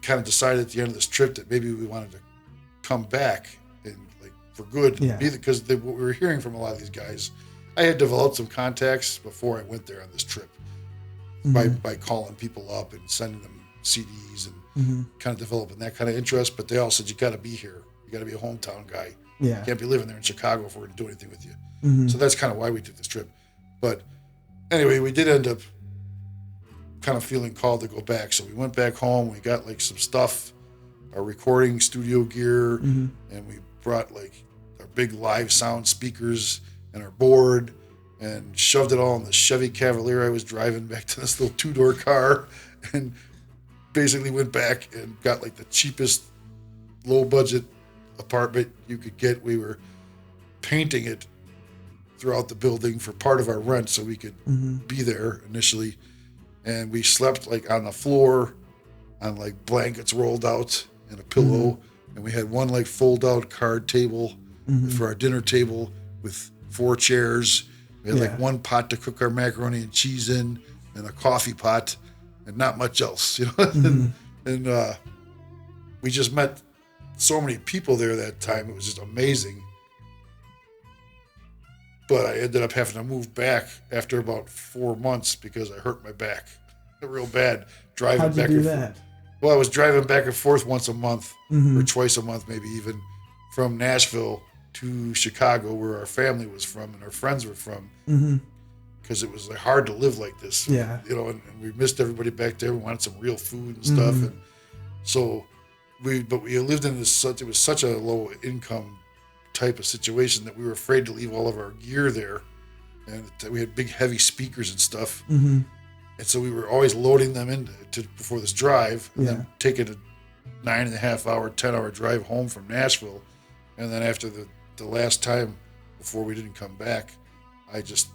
kind of decided at the end of this trip that maybe we wanted to come back and like for good. Yeah. Because what we were hearing from a lot of these guys, I had developed some contacts before I went there on this trip by calling people up and sending them CDs and kind of developing that kind of interest. But they all said, you got to be here. You got to be a hometown guy. Yeah. You can't be living there in Chicago if we're going to do anything with you. So that's kind of why we took this trip. But anyway, we did end up kind of feeling called to go back. So we went back home. We got like some stuff, our recording studio gear, and we brought like our big live sound speakers and our board and shoved it all in the Chevy Cavalier I was driving back to this little 2-door car, and basically went back and got like the cheapest low budget apartment you could get. We were painting it throughout the building for part of our rent so we could be there initially. And we slept like on the floor on like blankets rolled out and a pillow. And we had one like fold out card table for our dinner table with 4 chairs. We had like one pot to cook our macaroni and cheese in and a coffee pot and not much else, you know? and we just met so many people there that time. It was just amazing. But I ended up having to move back after about 4 months because I hurt my back real bad driving How'd you back do and that? forth. Well, I was driving back and forth once a month or twice a month, maybe even, from Nashville to Chicago, where our family was from and our friends were from, because it was like hard to live like this. Yeah. You know, and we missed everybody back there. We wanted some real food and stuff, and so we lived in it was such a low income type of situation that we were afraid to leave all of our gear there, and we had big heavy speakers and stuff, and so we were always loading them in before this drive, and then taking a 9.5 hour, 10-hour drive home from Nashville, and then after the last time before we didn't come back, I just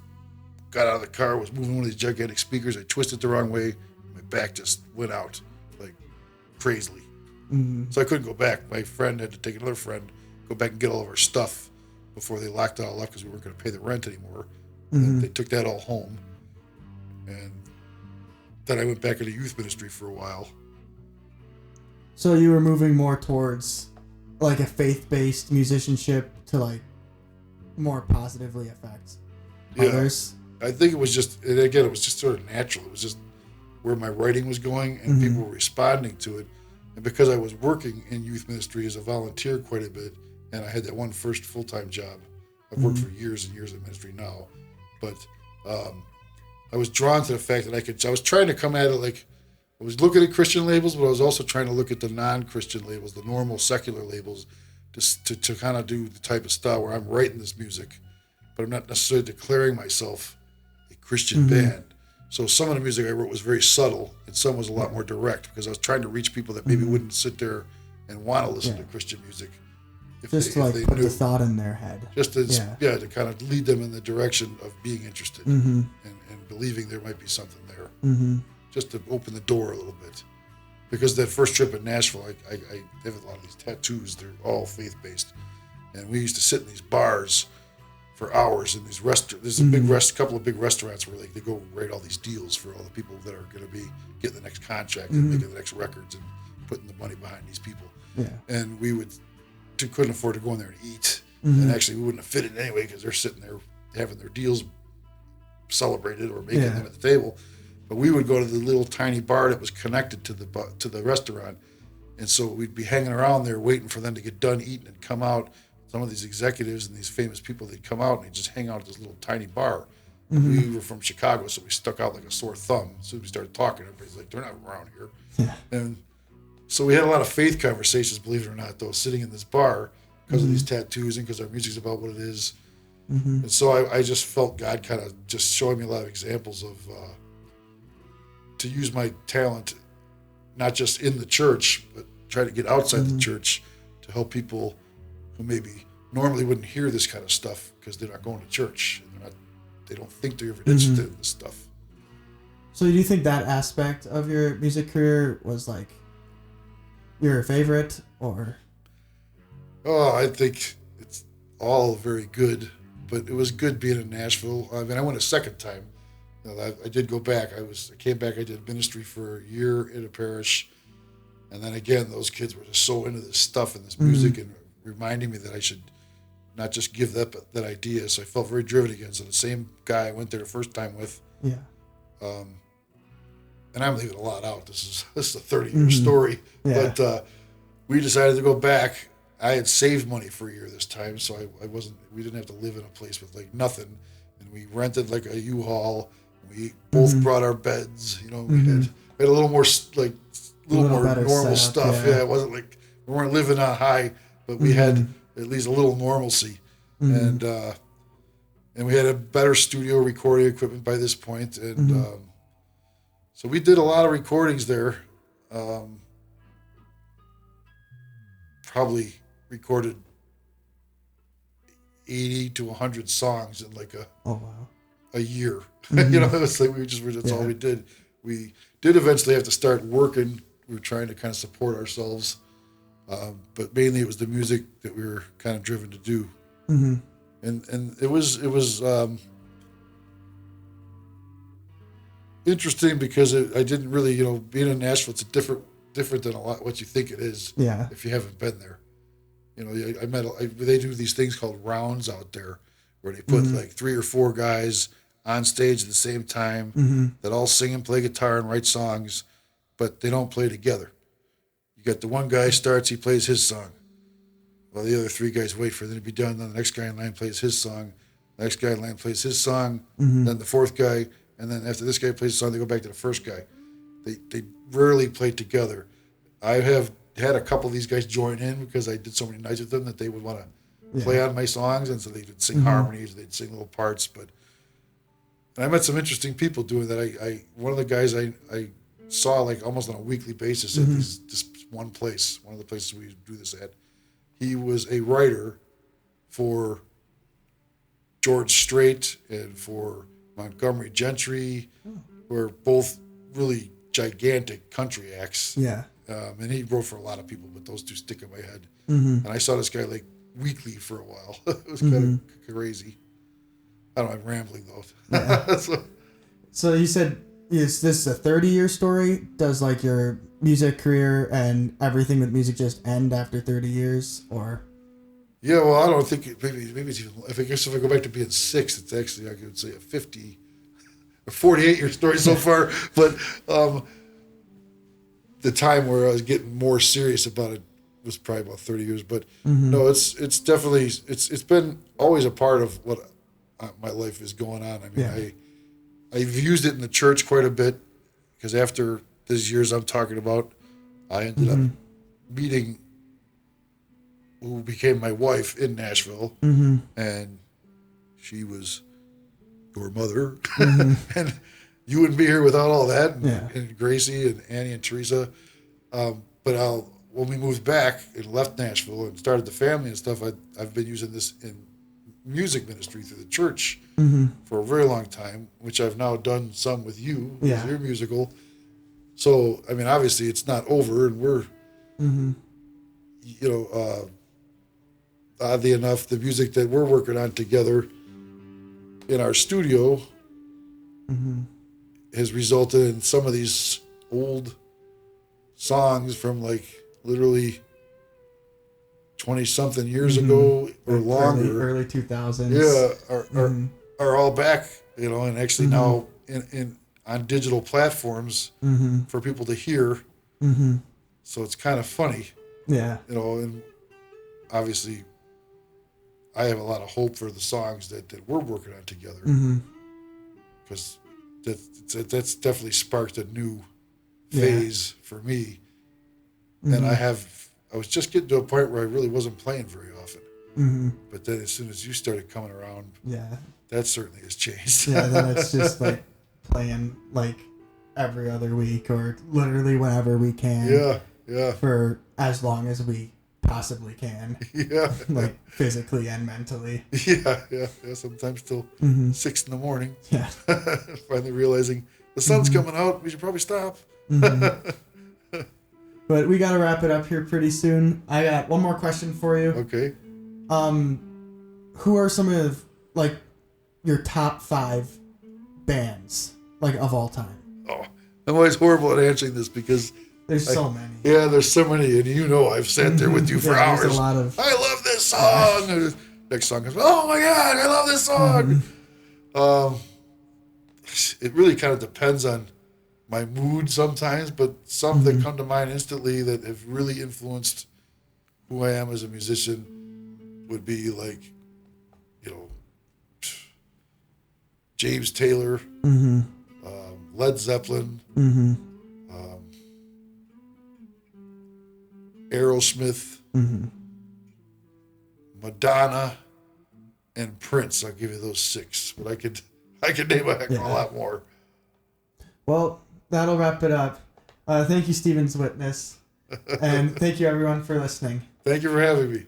got out of the car, was moving one of these gigantic speakers, I twisted the wrong way, my back just went out like crazily. So I couldn't go back. My friend had to take another friend, go back and get all of our stuff before they locked it all up because we weren't going to pay the rent anymore. And they took that all home. And then I went back into youth ministry for a while. So you were moving more towards like a faith-based musicianship to like more positively affect others? I think it was just, and again, it was just sort of natural. It was just where my writing was going and people were responding to it. And because I was working in youth ministry as a volunteer quite a bit, and I had that one first full-time job, I've worked for years and years in ministry now, but I was drawn to the fact that I was trying to come at it like, I was looking at Christian labels, but I was also trying to look at the non-Christian labels, the normal secular labels, to kind of do the type of style where I'm writing this music, but I'm not necessarily declaring myself a Christian band. So some of the music I wrote was very subtle, and some was a lot more direct because I was trying to reach people that maybe wouldn't sit there and want to listen to Christian music. Just to like put the thought in their head. Just to, to kind of lead them in the direction of being interested and believing there might be something there. Just to open the door a little bit. Because that first trip in Nashville, I have a lot of these tattoos. They're all faith-based. And we used to sit in these bars for hours in these restaurants. There's a couple of big restaurants where they go write all these deals for all the people that are going to be getting the next contract and making the next records and putting the money behind these people. Yeah. And we couldn't afford to go in there and eat. And actually we wouldn't have fit in anyway because they're sitting there having their deals celebrated or making them at the table. But we would go to the little tiny bar that was connected to the restaurant. And so we'd be hanging around there waiting for them to get done eating and come out. Some of these executives and these famous people, they'd come out and they'd just hang out at this little tiny bar. We were from Chicago, so we stuck out like a sore thumb. As soon as we started talking, everybody's like, they're not around here. And so we had a lot of faith conversations, believe it or not, though, sitting in this bar because of these tattoos and because our music's about what it is. And so I just felt God kind of just showing me a lot of examples of to use my talent, not just in the church, but try to get outside the church to help people who maybe normally wouldn't hear this kind of stuff because they're not going to church and they don't think they're ever interested in this stuff. So do you think that aspect of your music career was like your favorite, or? Oh, I think it's all very good, but it was good being in Nashville. I mean, I went a second time. I did go back. I came back. I did ministry for a year in a parish. And then again, those kids were just so into this stuff and this music and reminding me that I should not just give that idea. So I felt very driven again. So the same guy I went there the first time with. Yeah. And I'm leaving a lot out. This is a 30-year story. Yeah. But we decided to go back. I had saved money for a year this time, so we didn't have to live in a place with like nothing. And we rented like a U-Haul. We both brought our beds. You know, we had a little more like a little more normal stuff. Yeah, it wasn't like we weren't living on high, but we had at least a little normalcy. And we had a better studio recording equipment by this point. And so we did a lot of recordings there. Probably recorded 80 to 100 songs in like a year. You know, it's like that's all we did. We did eventually have to start working. We were trying to kind of support ourselves, but mainly it was the music that we were kind of driven to do. And it was interesting because I didn't really, you know, being in Nashville, it's different than a lot what you think it is. Yeah. If you haven't been there, you know, they do these things called rounds out there, where they put like 3 or 4 guys on stage at the same time that all sing and play guitar and write songs, but they don't play together. You got the one guy starts, he plays his song, while the other 3 guys wait for them to be done. Then the next guy in line plays his song, the next guy in line plays his song, then the 4th guy, and then after this guy plays the song, they go back to the first guy. They rarely play together. I have had a couple of these guys join in because I did so many nights with them that they would want to play on my songs, and so they would sing harmonies, they'd sing little parts. But I met some interesting people doing that. One of the guys I saw like almost on a weekly basis at this one place, one of the places we do this at. He was a writer for George Strait and for Montgomery Gentry, who are both really gigantic country acts. Yeah. And he wrote for a lot of people, but those 2 stick in my head. And I saw this guy like weekly for a while. It was kind of crazy. I don't know, I'm rambling though. Yeah. So you said, is this a 30-year story? Does like your music career and everything with music just end after 30 years, or? Yeah, well, I don't think maybe it's even. If I go back to being 6, it's actually I could say a 50 or 48-year story so far. But the time where I was getting more serious about it was probably about 30 years. But no, it's definitely it's been always a part of what my life is going on. I mean, I've used it in the church quite a bit because after these years I'm talking about, I ended up meeting who became my wife in Nashville, and she was your mother, and you wouldn't be here without all that, and Gracie and Annie and Teresa. But when we moved back and left Nashville and started the family and stuff, I've been using this in music ministry through the church for a very long time, which I've now done some with you, with your musical. So, I mean, obviously it's not over, and we're, you know, oddly enough, the music that we're working on together in our studio has resulted in some of these old songs from like literally 20-something years ago or longer. Early 2000s. Yeah, are all back, you know, and actually now in on digital platforms for people to hear. So it's kind of funny. Yeah. You know, and obviously I have a lot of hope for the songs that we're working on together, because that's definitely sparked a new phase for me. And I was just getting to a point where I really wasn't playing very often. But then as soon as you started coming around, that certainly has changed. Then it's just like playing like every other week or literally whenever we can. For as long as we possibly can. Like physically and mentally. Sometimes till 6 a.m. Finally realizing the sun's coming out, we should probably stop. But we got to wrap it up here pretty soon. I got one more question for you. Okay. Who are some of like your top 5 bands like of all time? Oh, I'm always horrible at answering this because There's so many. Yeah, there's so many, and I've sat there with you for hours. There's a lot of. I love this song. Next song goes, oh my God, I love this song. It really kind of depends on my mood sometimes, but some that come to mind instantly that have really influenced who I am as a musician would be like, James Taylor, Led Zeppelin, Aerosmith, Madonna, and Prince. I'll give you those 6, but I could name a heck of a lot more. Well, that'll wrap it up. Thank you, Stephen's Witness, and thank you everyone for listening. Thank you for having me.